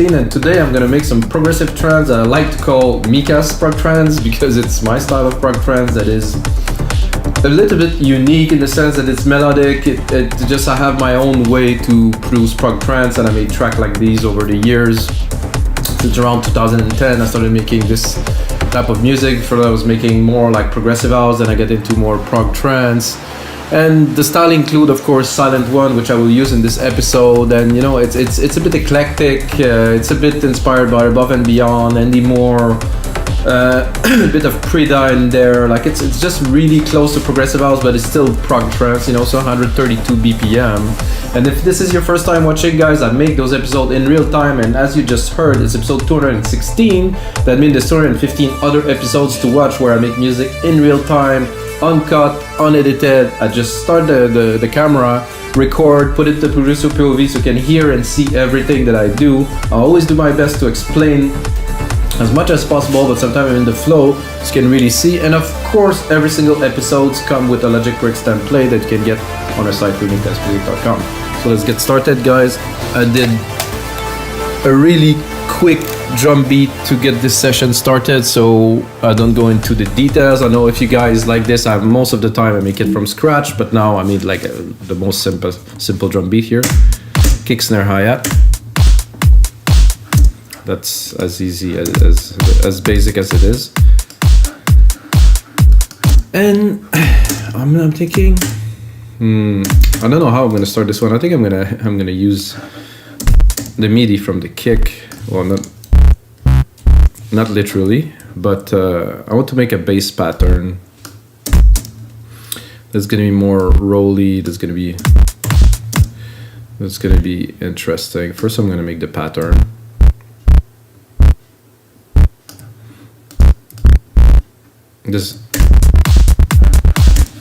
2016, and today I'm gonna make some progressive trance that I like to call Mika's prog trance, because it's my style of prog trance that is a little bit unique in the sense that it's melodic. I have my own way to produce prog trance, and I made tracks like these over the years. Since around 2010 I started making this type of music. First I was making more like progressive house, then I get into more prog trance. And the style include, of course, Sylenth 1, which I will use in this episode. And you know, it's a bit eclectic. It's a bit inspired by Above and Beyond, Andy Moore, a bit of Prida in there. Like it's just really close to progressive house, but it's still prog trance. You know, so 132 BPM. And if this is your first time watching, guys, I make those episodes in real time. And as you just heard, it's episode 216. That means there's 215 other episodes to watch where I make music in real time, uncut, unedited. I just start the camera, record, put it to producer POV so you can hear and see everything that I do. I always do my best to explain as much as possible, but sometimes I'm in the flow so you can really see. And of course, every single episodes come with a Logic Bricks template that you can get on our site, uniquetestmusic.com. So let's get started, guys. I did a really quick drum beat to get this session started, so I don't go into the details. I know if you guys like this, most of the time I make it from scratch, but now I made like the most simple drum beat here. Kick, snare, hi-hat. That's as easy as basic as it is. And I'm thinking, I don't know how I'm gonna start this one. I think I'm gonna use the MIDI from the kick. Well, not literally, but I want to make a bass pattern that's gonna be more rolly. That's gonna be interesting. First, I'm gonna make the pattern.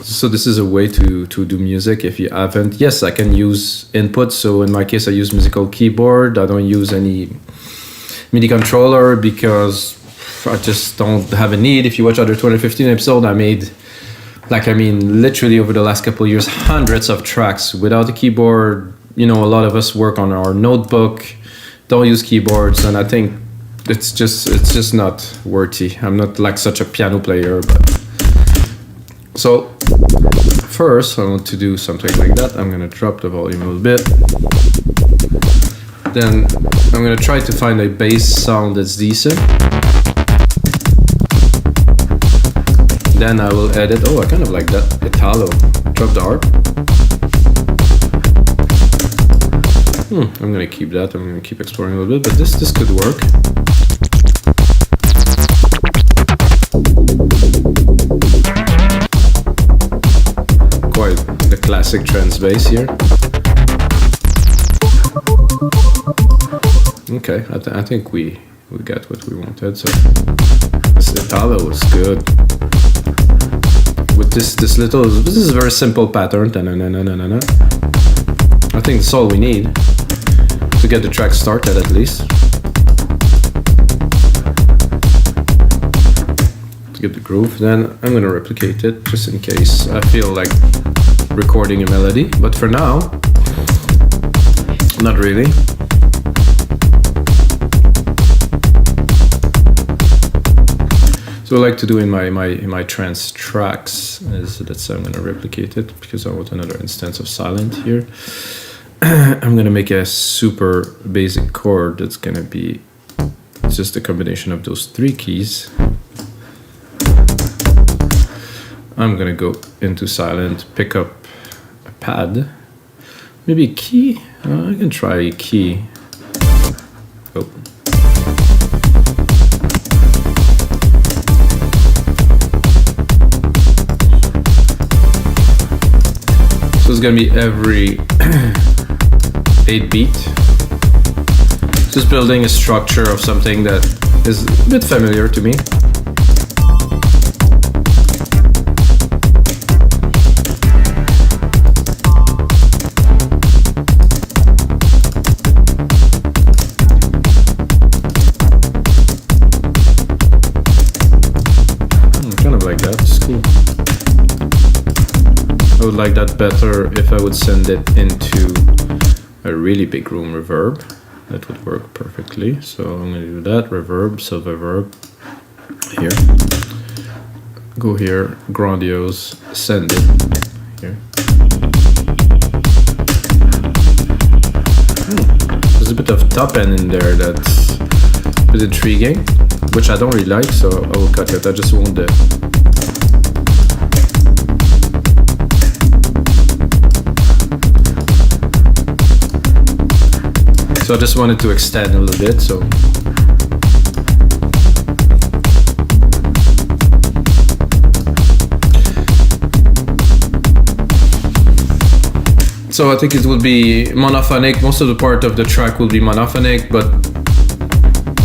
So this is a way to do music if you haven't. Yes, I can use input. So in my case, I use musical keyboard. I don't use any MIDI controller because I just don't have a need. If you watch other 2015 episode, I made, literally over the last couple of years, hundreds of tracks without a keyboard. You know, a lot of us work on our notebook, don't use keyboards, and I think it's just not worthy. I'm not like such a piano player, but so first I want to do something like that. I'm gonna drop the volume a little bit. Then I'm gonna try to find a bass sound that's decent. Then I will edit. Oh, I kind of like that Italo. Drop the harp. I'm gonna keep that. I'm gonna keep exploring a little bit, but this could work. Quite the classic trance bass here. Okay, I think we got what we wanted. So this Italo was good. With this is a very simple pattern. I think that's all we need to get the track started at least. To get the groove, then I'm gonna replicate it just in case I feel like recording a melody, but for now, not really. So I like to do in my trance tracks is that I'm gonna replicate it because I want another instance of Sylenth here. I'm gonna make a super basic chord that's gonna be just a combination of those three keys. I'm gonna go into Sylenth, pick up a pad, maybe a key. I can try a key. Oh. So it's gonna be every 8 beat. Just building a structure of something that is a bit familiar to me. Kind of like that, it's cool. I would like that better if I would send it into a really big room reverb. that would work perfectly. So I'm going to do that. Reverb, reverb here. Go here, grandiose, send it here. There's a bit of top end in there that's a bit intriguing, which I don't really like, so I will cut it. I just want the I just wanted to extend a little bit, so I think it will be monophonic. Most of the part of the track will be monophonic, but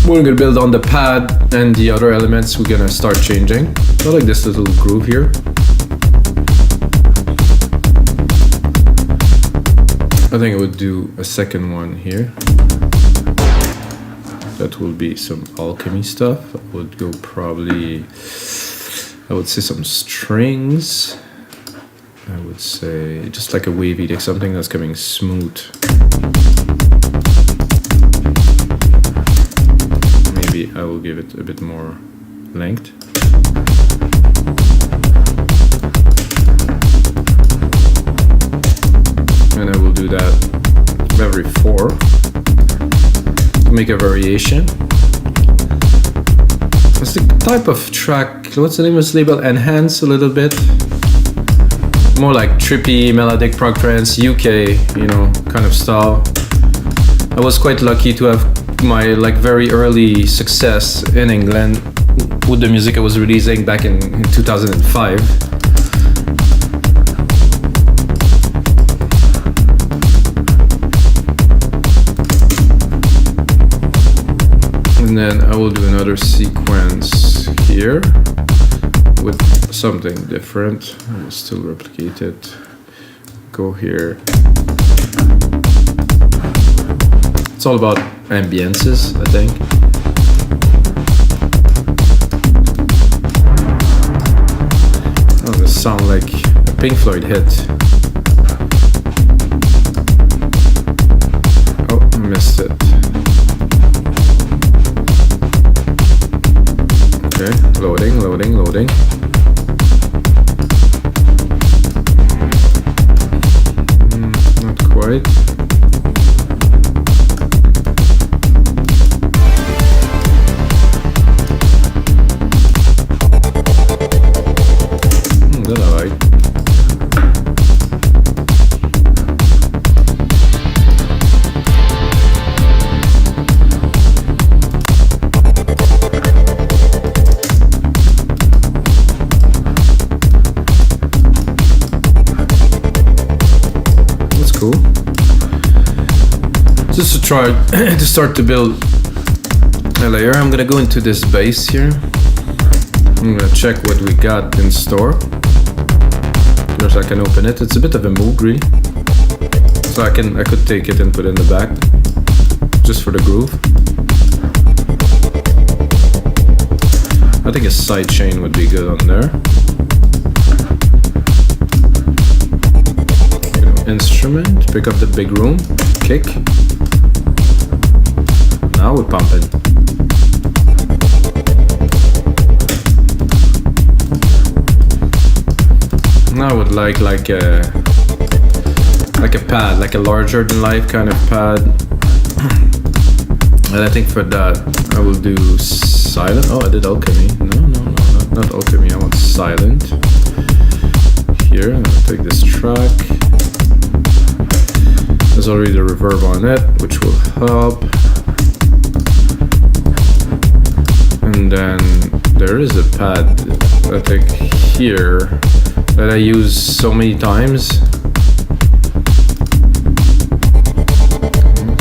we're gonna build on the pad and the other elements. We're gonna start changing. I like this little groove here. I think I would do a second one here. That will be some alchemy stuff. I would go probably, I would say some strings. I would say just like a wavy, like something that's coming smooth. Maybe I will give it a bit more length. And I will do that every 4 to make a variation. It's the type of track, what's the name of this label? Enhance a little bit. More like trippy, melodic prog trance, UK, you know, kind of style. I was quite lucky to have my like very early success in England with the music I was releasing back in 2005. And then I will do another sequence here with something different. I will still replicate it. Go here. It's all about ambiences, I think. Oh, this sounds like a Pink Floyd hit. Oh, I missed it. Okay, loading, loading, loading. Not quite. That I like. Just to try to start to build a layer, I'm gonna go into this bass here. I'm gonna check what we got in store. First I can open it. It's a bit of a Moogly, so I could take it and put it in the back, just for the groove. I think a side chain would be good on there. Instrument, pick up the big room, kick. Now we're pumping. Now I would like a pad, like a larger than life kind of pad. And I think for that I will do Sylenth. Oh, I did alchemy. No, not alchemy. I want Sylenth. Here, I'm gonna take this track. There's already the reverb on it, which will help. And then there is a pad, I think, here that I use so many times.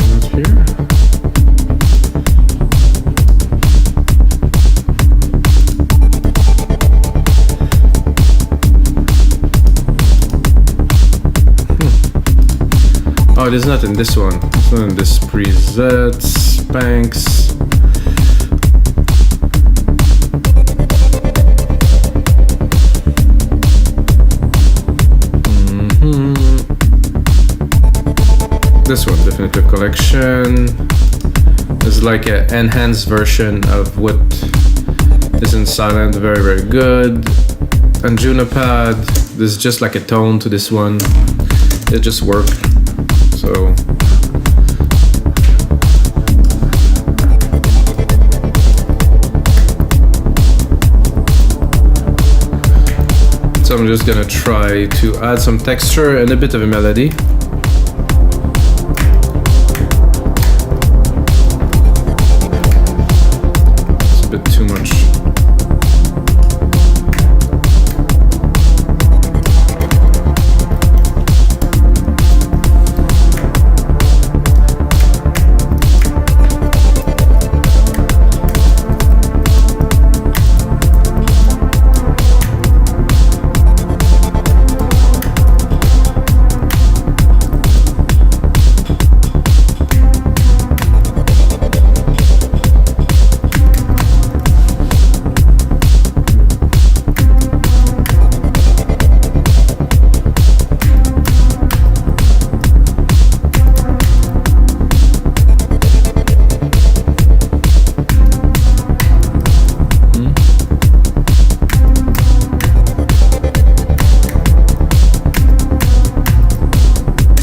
Not here. Oh, it is not in this one. It's not in this preset. Spanks. This one, Definitive Collection. It's like an enhanced version of what is in Sylenth. Very, very good. And Junipad, there's just like a tone to this one. It just worked. So I'm just gonna try to add some texture and a bit of a melody. It's a bit too much.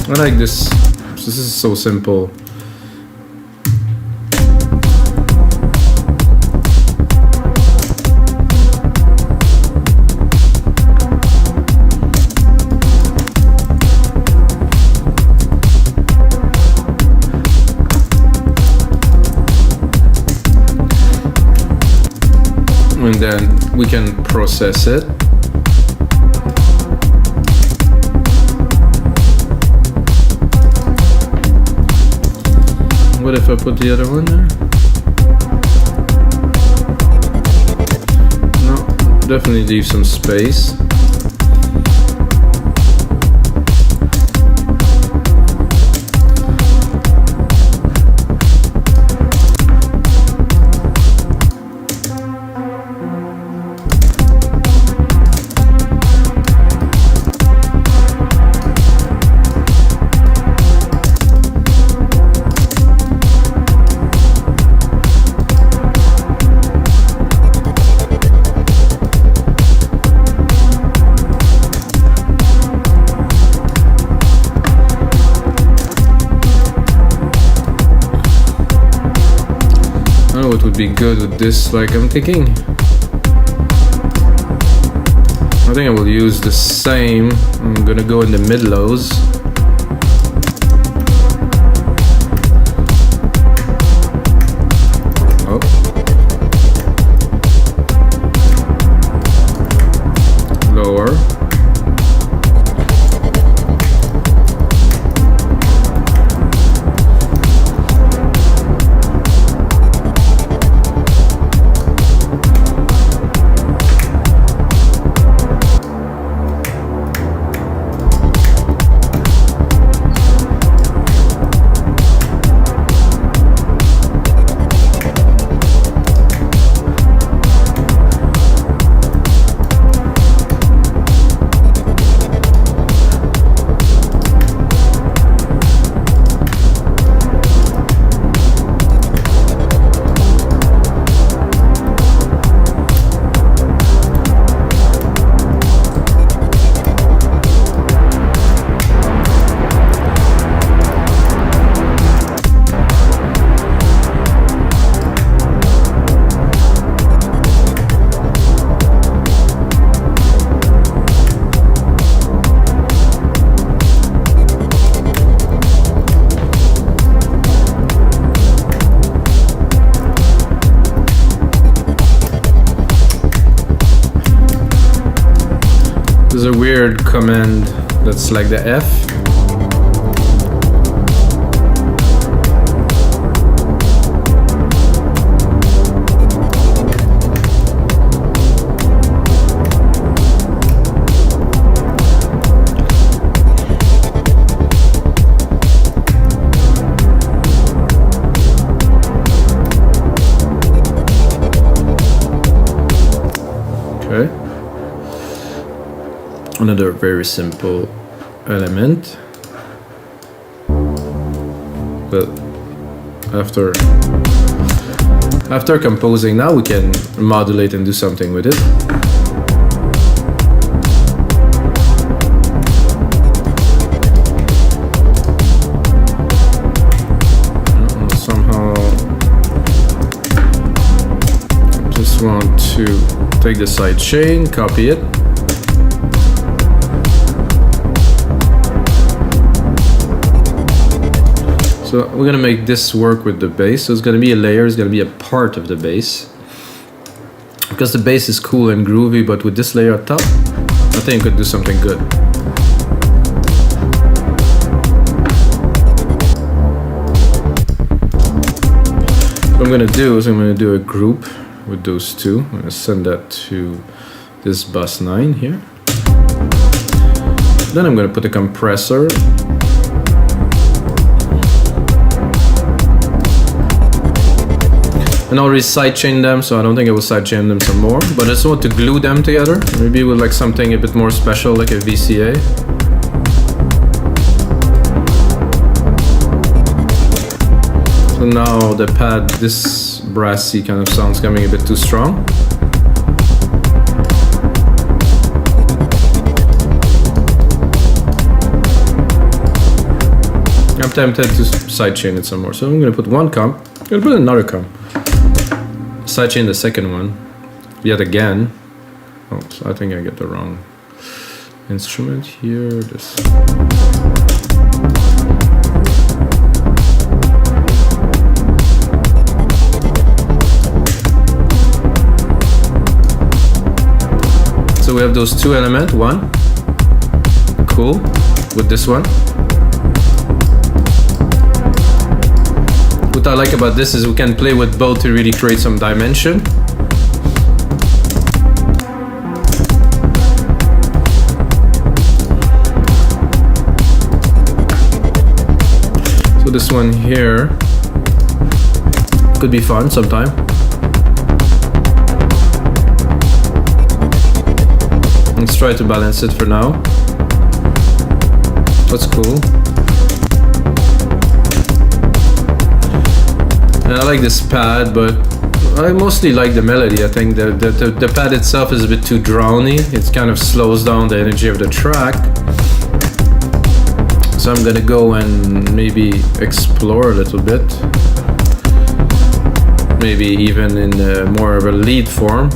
I like this. This is so simple. And then we can process it. What if I put the other one there? No, definitely leave some space. What would be good with this? Like, I'm thinking, I think I will use the same. I'm gonna go in the mid lows. Oh. Lower. There's a weird command that's like the F. Okay. Another very simple element, but after After composing, now we can modulate and do something with it. Somehow, just want to take the side chain, copy it. So we're gonna make this work with the bass. So it's gonna be a layer, it's gonna be a part of the bass. Because the bass is cool and groovy, but with this layer on top, I think it could do something good. What I'm gonna do is I'm gonna do a group with those two. I'm gonna send that to this bassline here. Then I'm gonna put a compressor. And I already sidechained them, so I don't think I will sidechain them some more. But I just want to glue them together. Maybe with like something a bit more special, like a VCA. So now the pad, this brassy kind of sound's coming a bit too strong. I'm tempted to sidechain it some more. So I'm gonna put one comp, I'm gonna put another comp. Sidechain the second one, yet again. Oh, so I think I get the wrong instrument here. This. So we have those two elements. One, cool, with this one. What I like about this is we can play with both to really create some dimension. So this one here could be fun sometime. Let's try to balance it for now. That's cool. And I like this pad, but I mostly like the melody. I think the pad itself is a bit too drowny. It kind of slows down the energy of the track. So I'm gonna go and maybe explore a little bit. Maybe even in more of a lead form.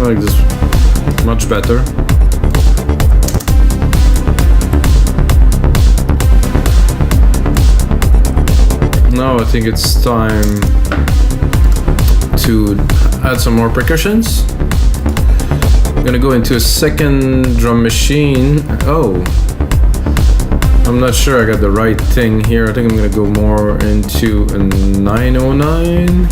I like this much better. Now I think it's time to add some more percussions. I'm gonna go into a second drum machine. Oh, I'm not sure I got the right thing here. I think I'm gonna go more into a 909.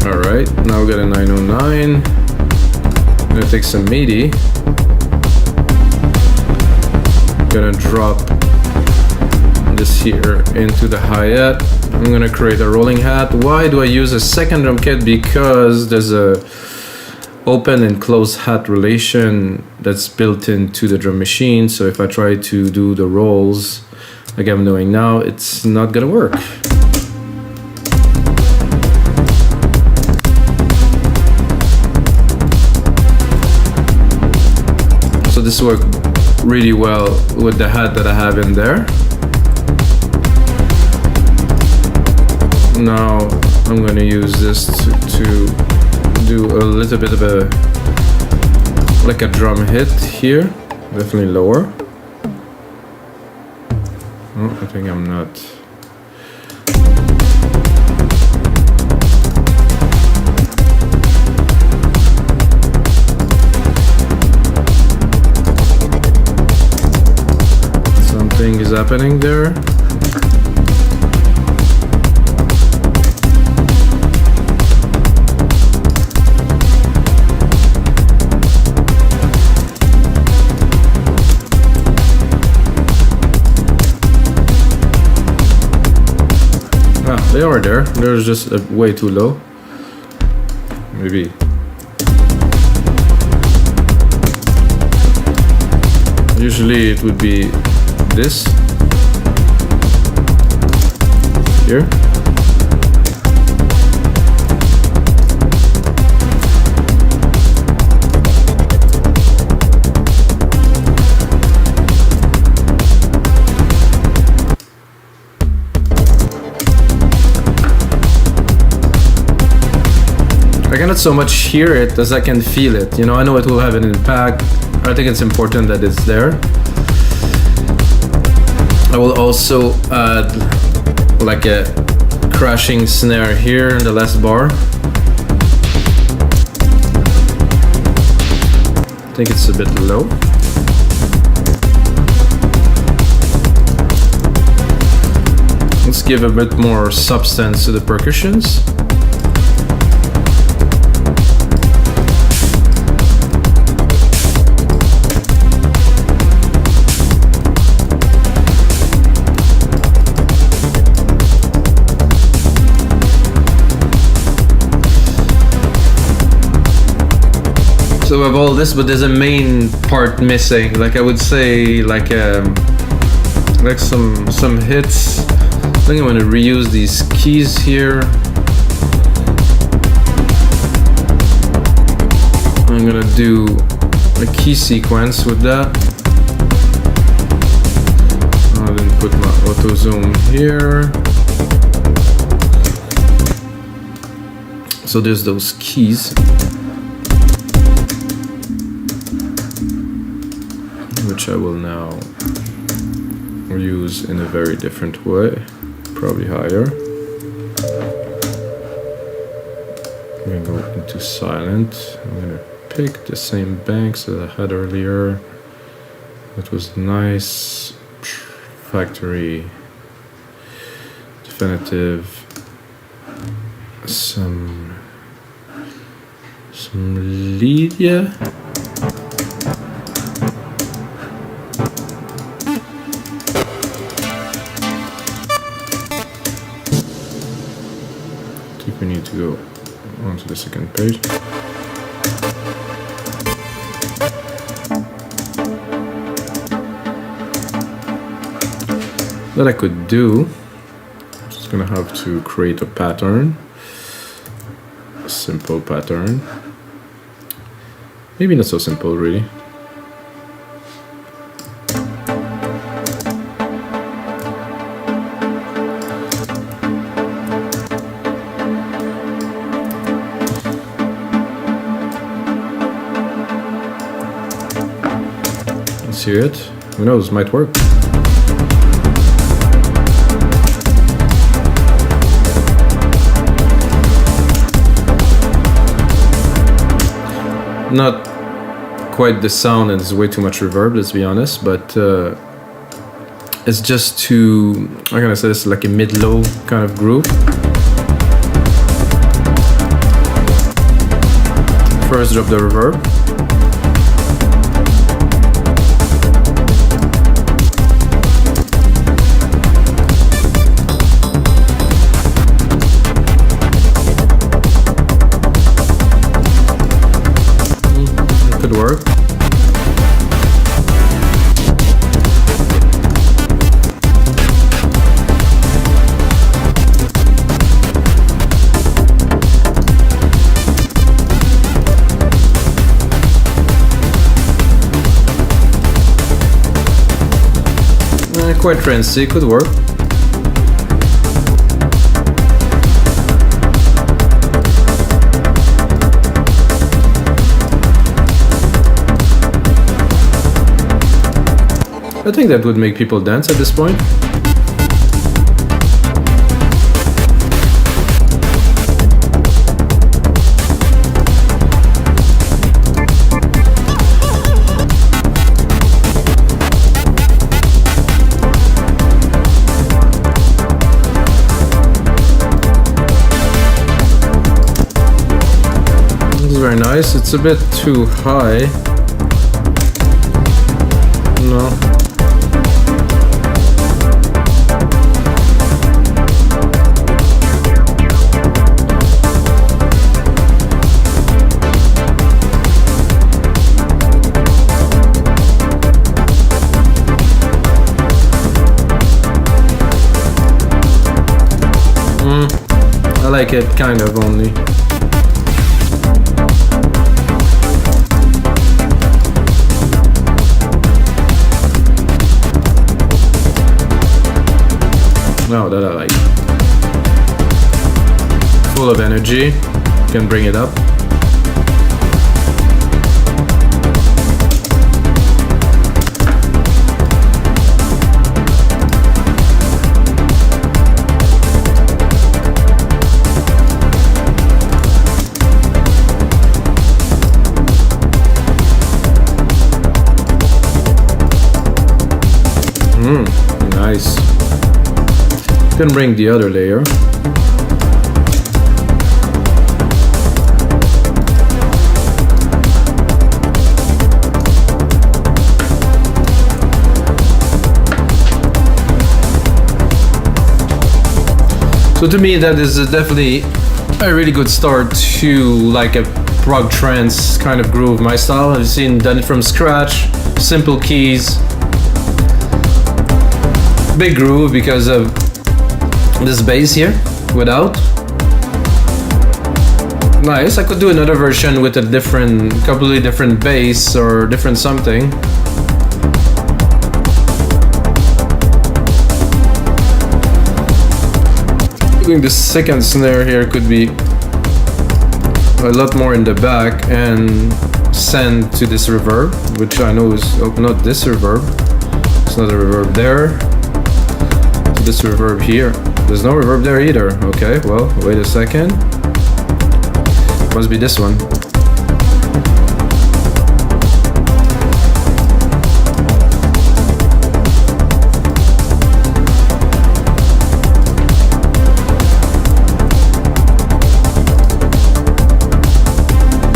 Alright, now we got a 909. I'm gonna take some MIDI. Gonna drop this here into the hi-hat. I'm gonna create a rolling hat. Why do I use a second drum kit? Because there's a open and closed hat relation that's built into the drum machine. So if I try to do the rolls like I'm doing now, it's not gonna work. So this worked really well with the hat that I have in there. Now I'm going to use this to do a little bit of like a drum hit here, definitely lower. Oh, I think I'm not. happening there. They are there. They're just way too low. Maybe. Usually it would be this here. I cannot so much hear it as I can feel it. You know, I know it will have an impact. I think it's important that it's there. I will also add like a crashing snare here in the last bar. I think it's a bit low. Let's give a bit more substance to the percussions. So we have all this, but there's a main part missing. Like I would say, like some hits. I think I'm gonna reuse these keys here. I'm gonna do a key sequence with that. I'll then put my auto zoom here. So there's those keys. Which I will now use in a very different way, probably higher. I'm gonna go into Sylenth. I'm gonna pick the same banks that I had earlier. That was nice, factory, definitive, some lead, yeah. We need to go onto the second page. That I could do. I'm just gonna have to create a pattern, a simple pattern. Maybe not so simple, really. See it? Who knows? Might work. Not quite the sound, and it's way too much reverb, let's be honest, but it's just too, how can I say this, like a mid-low kind of groove. First drop the reverb. Work. Quite trancey, could work. I think that would make people dance at this point. very nice. It's a bit too high. No. I like it kind of only. No, that I like. Full of energy. Can bring it up. Nice. Can bring the other layer. So to me that is definitely a really good start to like a prog trance kind of groove. My style, I've seen done it from scratch, simple keys. Big groove because of this bass here without. Nice. I could do another version with a different, completely different bass or different something. Doing the second snare here could be a lot more in the back and send to this reverb, which I know is not this reverb. It's not a reverb there. This reverb here. There's no reverb there either. Okay, well, wait a second. Must be this one.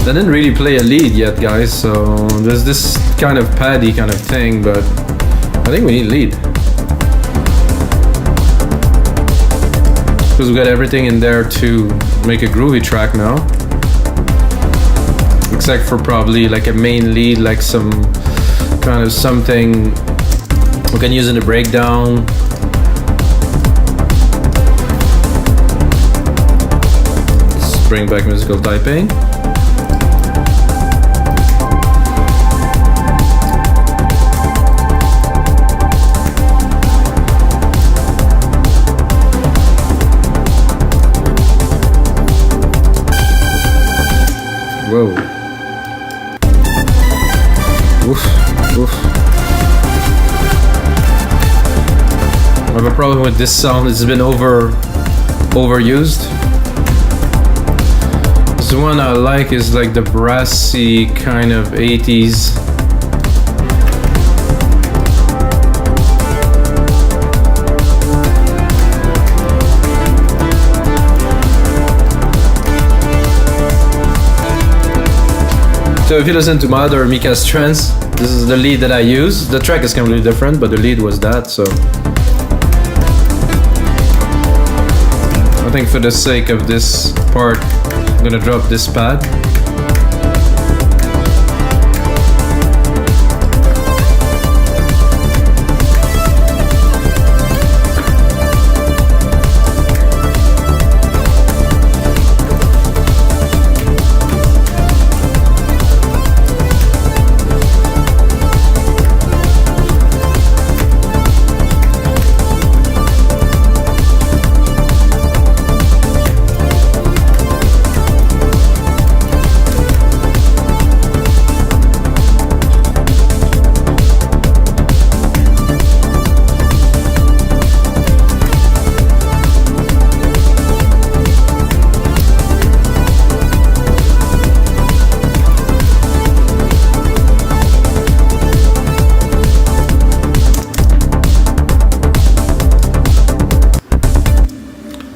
I didn't really play a lead yet, guys, so there's this kind of paddy kind of thing, but I think we need lead. Because we got everything in there to make a groovy track now. Except for probably like a main lead, like some kind of something we can use in the breakdown. Let's bring back musical typing. Whoa. Oof, oof. I have a problem with this sound. It's been overused. This one I like is like the brassy kind of 80s. So if you listen to my other Mika's trance, this is the lead that I use. The track is completely different, but the lead was that, so. I think for the sake of this part, I'm gonna drop this pad.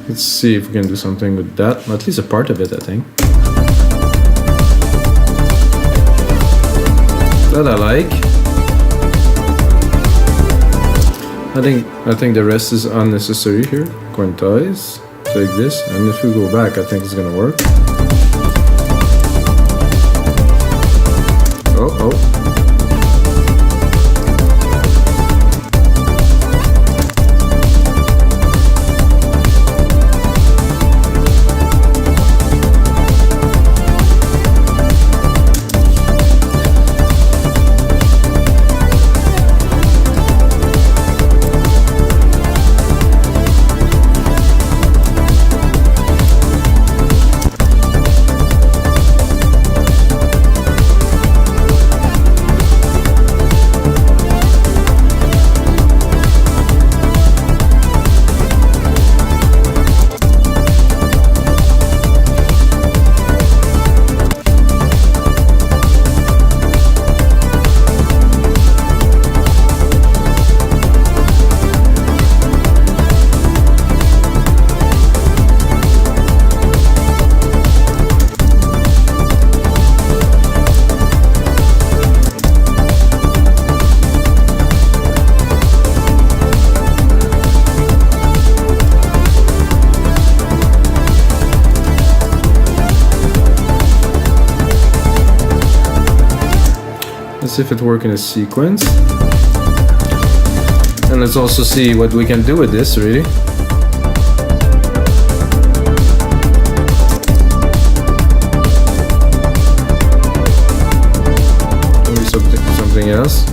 Let's see if we can do something with that. At least a part of it, I think. that I like. I think the rest is unnecessary here. Quantize, take this, and if we go back, I think it's gonna work. Oh. Let's see if it works in a sequence. And let's also see what we can do with this, really. Maybe something else.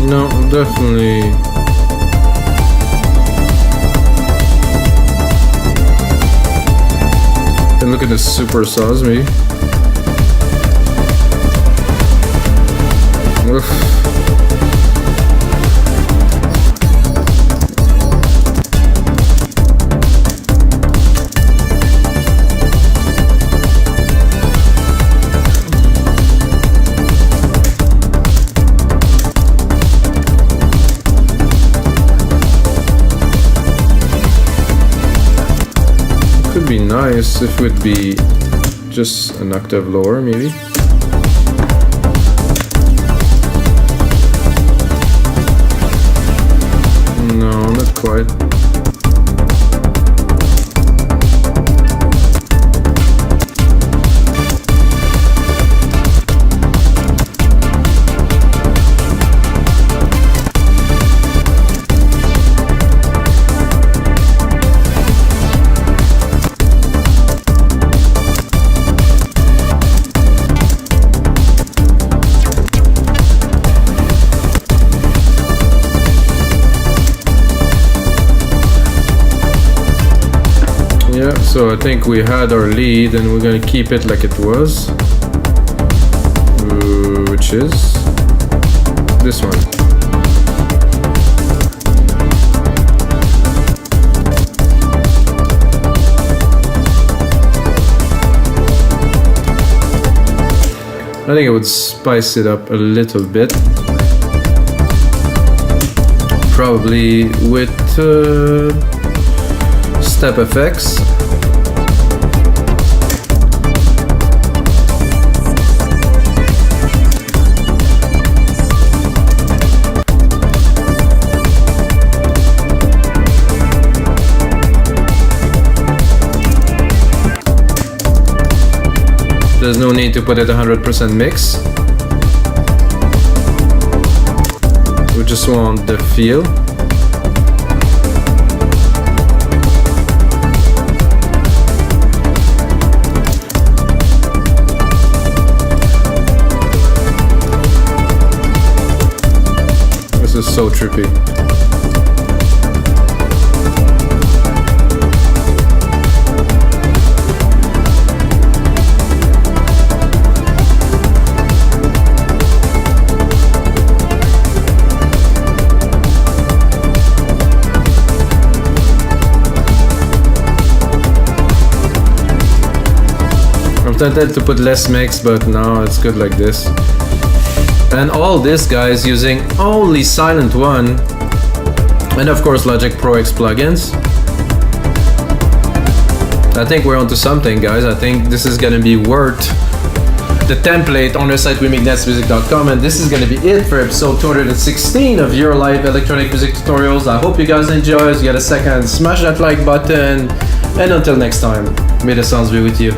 No, definitely. And look at the super saws, maybe. Oof. Could be nice if it would be just an octave lower, maybe. No, not quite. Yeah, so I think we had our lead and we're gonna keep it like it was, which is this one. I think I would spice it up a little bit, probably with step effects. There's no need to put it 100% mix. We just want the feel. This is so trippy. tempted to put less mix, but no, it's good like this. And all this, guys, using only Sylenth 1 and of course Logic Pro X plugins. I think we're onto something, guys. I think this is gonna be worth the template on the site wemixmusic.com, and this is gonna be it for episode 216 of your live electronic music tutorials. I hope you guys enjoy. If you get a second, smash that like button, and until next time, may the sounds be with you.